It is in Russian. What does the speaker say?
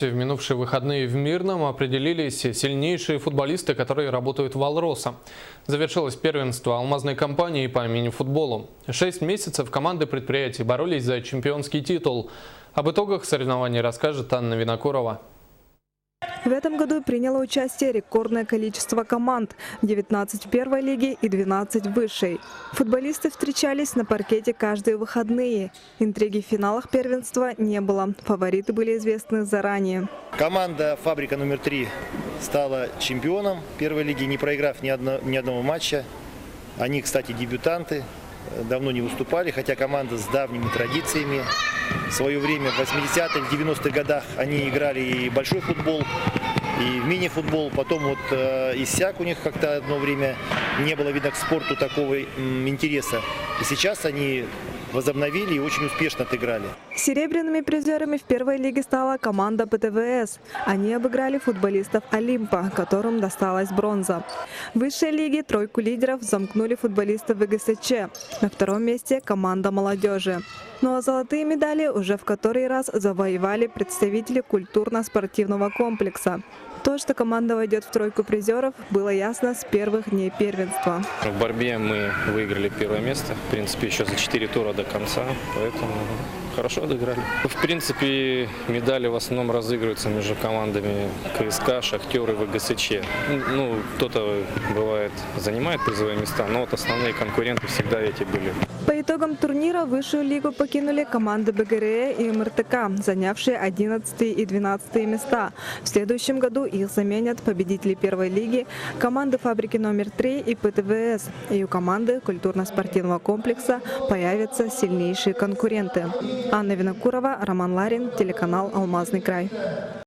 В минувшие выходные в Мирном определились сильнейшие футболисты, которые работают в «Алроса». Завершилось первенство алмазной компании по мини-футболу. 6 месяцев команды предприятий боролись за чемпионский титул. Об итогах соревнований расскажет Анна Винокурова. В этом году приняло участие рекордное количество команд – 19 в первой лиге и 12 в высшей. Футболисты встречались на паркете каждые выходные. Интриги в финалах первенства не было. Фавориты были известны заранее. Команда «Фабрика номер 3» стала чемпионом первой лиги, не проиграв ни одного матча. Они, кстати, дебютанты, давно не выступали, хотя команда с давними традициями. В свое время, в 80-х, 90-х годах они играли и большой футбол, и в мини-футбол. Потом вот иссяк у них как-то одно время, не было видно к спорту такого интереса. И сейчас они возобновили и очень успешно отыграли. Серебряными призерами в первой лиге стала команда ПТВС. Они обыграли футболистов Олимпа, которым досталась бронза. В высшей лиге тройку лидеров замкнули футболисты ВГСЧ. На втором месте команда молодежи. Ну а золотые медали уже в который раз завоевали представители культурно-спортивного комплекса. То, что команда войдет в тройку призеров, было ясно с первых дней первенства. В борьбе мы выиграли первое место, в принципе, еще за 4 тура до конца, поэтому хорошо отыграли. В принципе, медали в основном разыгрываются между командами КСК, Шахтер и ВГСЧ. Ну, кто-то, бывает, занимает призовые места, но вот основные конкуренты всегда эти были. По итогам турнира высшую лигу покинули команды БГРЭ и МРТК, занявшие 11 и 12 места. В следующем году их заменят победители первой лиги, команды «Фабрики номер 3» и ПТВС. И у команды культурно-спортивного комплекса появятся сильнейшие конкуренты. Анна Винокурова, Роман Ларин, телеканал «Алмазный край».